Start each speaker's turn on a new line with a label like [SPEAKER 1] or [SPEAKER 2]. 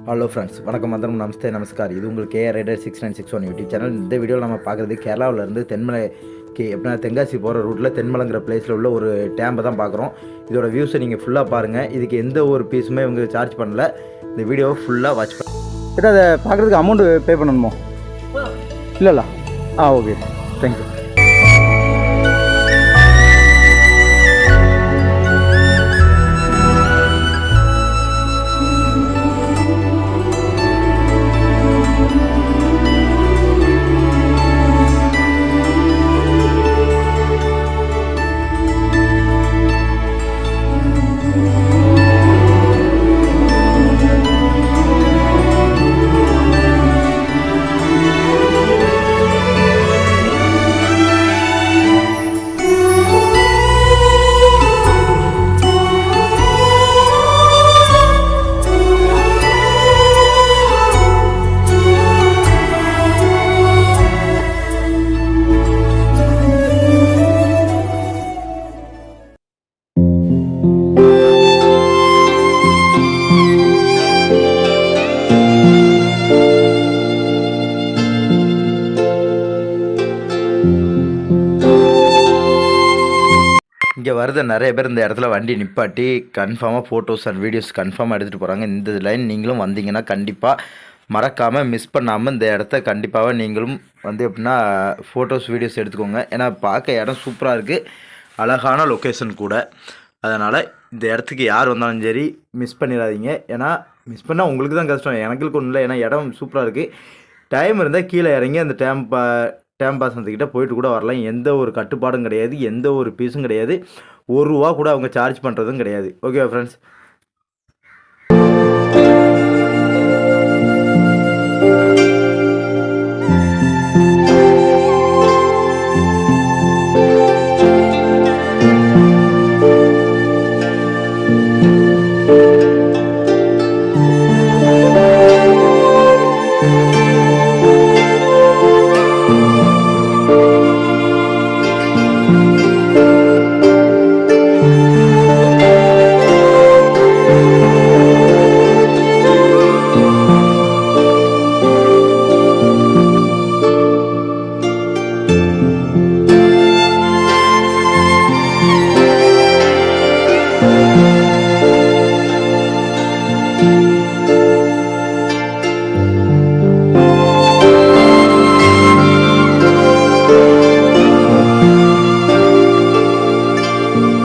[SPEAKER 1] Hello friends, வணக்கம், வந்தனம், நமஸ்தே, நமஸ்கார். இது உங்களுக்கு கேஆர் ரைடர் 6961 யூடியூப் சேனல். இந்த வீடியோவில் நம்ம பார்க்குறது கேரளாவிலேருந்து தென்மலைக்கு எப்படின்னா தென்காசி போகிற ரூட்டில் தென்மலைங்கிற பிளேஸில் உள்ள ஒரு டேம்பை தான் பார்க்குறோம். இதோட வியூஸை நீங்கள் ஃபுல்லாக பாருங்கள். இதுக்கு எந்த ஒரு பீஸுமே இவங்க சார்ஜ் பண்ணல. இந்த வீடியோவை ஃபுல்லாக வாட்ச் பண்ண. கிட்ட அதை பார்க்குறதுக்கு அமௌண்ட் பே பண்ணணுமோ? இல்லைல்ல. Okay, thank you. இங்கே வருது நிறைய பேர் இந்த இடத்துல வண்டி நிப்பாட்டி கன்ஃபார்மாக ஃபோட்டோஸ் அண்ட் வீடியோஸ் கன்ஃபார்மாக எடுத்துகிட்டு போகிறாங்க. இந்த லைன் நீங்களும் வந்தீங்கன்னா கண்டிப்பாக மறக்காமல் மிஸ் பண்ணாமல் இந்த இடத்த கண்டிப்பாக நீங்களும் வந்து எப்படின்னா ஃபோட்டோஸ் வீடியோஸ் எடுத்துக்கோங்க. ஏன்னா பார்க்க இடம் சூப்பராக இருக்குது, அழகான லொக்கேஷன் கூட. அதனால் இந்த இடத்துக்கு யார் வந்தாலும் சரி மிஸ் பண்ணிடாதீங்க. ஏன்னா மிஸ் பண்ணால் உங்களுக்கு தான் கஷ்டம், எனக்கு ஒன்றும் இல்லை. ஏன்னா இடம் சூப்பராக இருக்குது. டைம் இருந்தால் கீழே இறங்கி அந்த டேம் பாசனத்துக்கிட்ட போயிட்டு கூட வரலாம். எந்த ஒரு கட்டுப்பாடும் கிடையாது, எந்த ஒரு பீஸும் கிடையாது, ₹1 கூட அவங்க சார்ஜ் பண்ணுறதும் கிடையாது. Okay friends.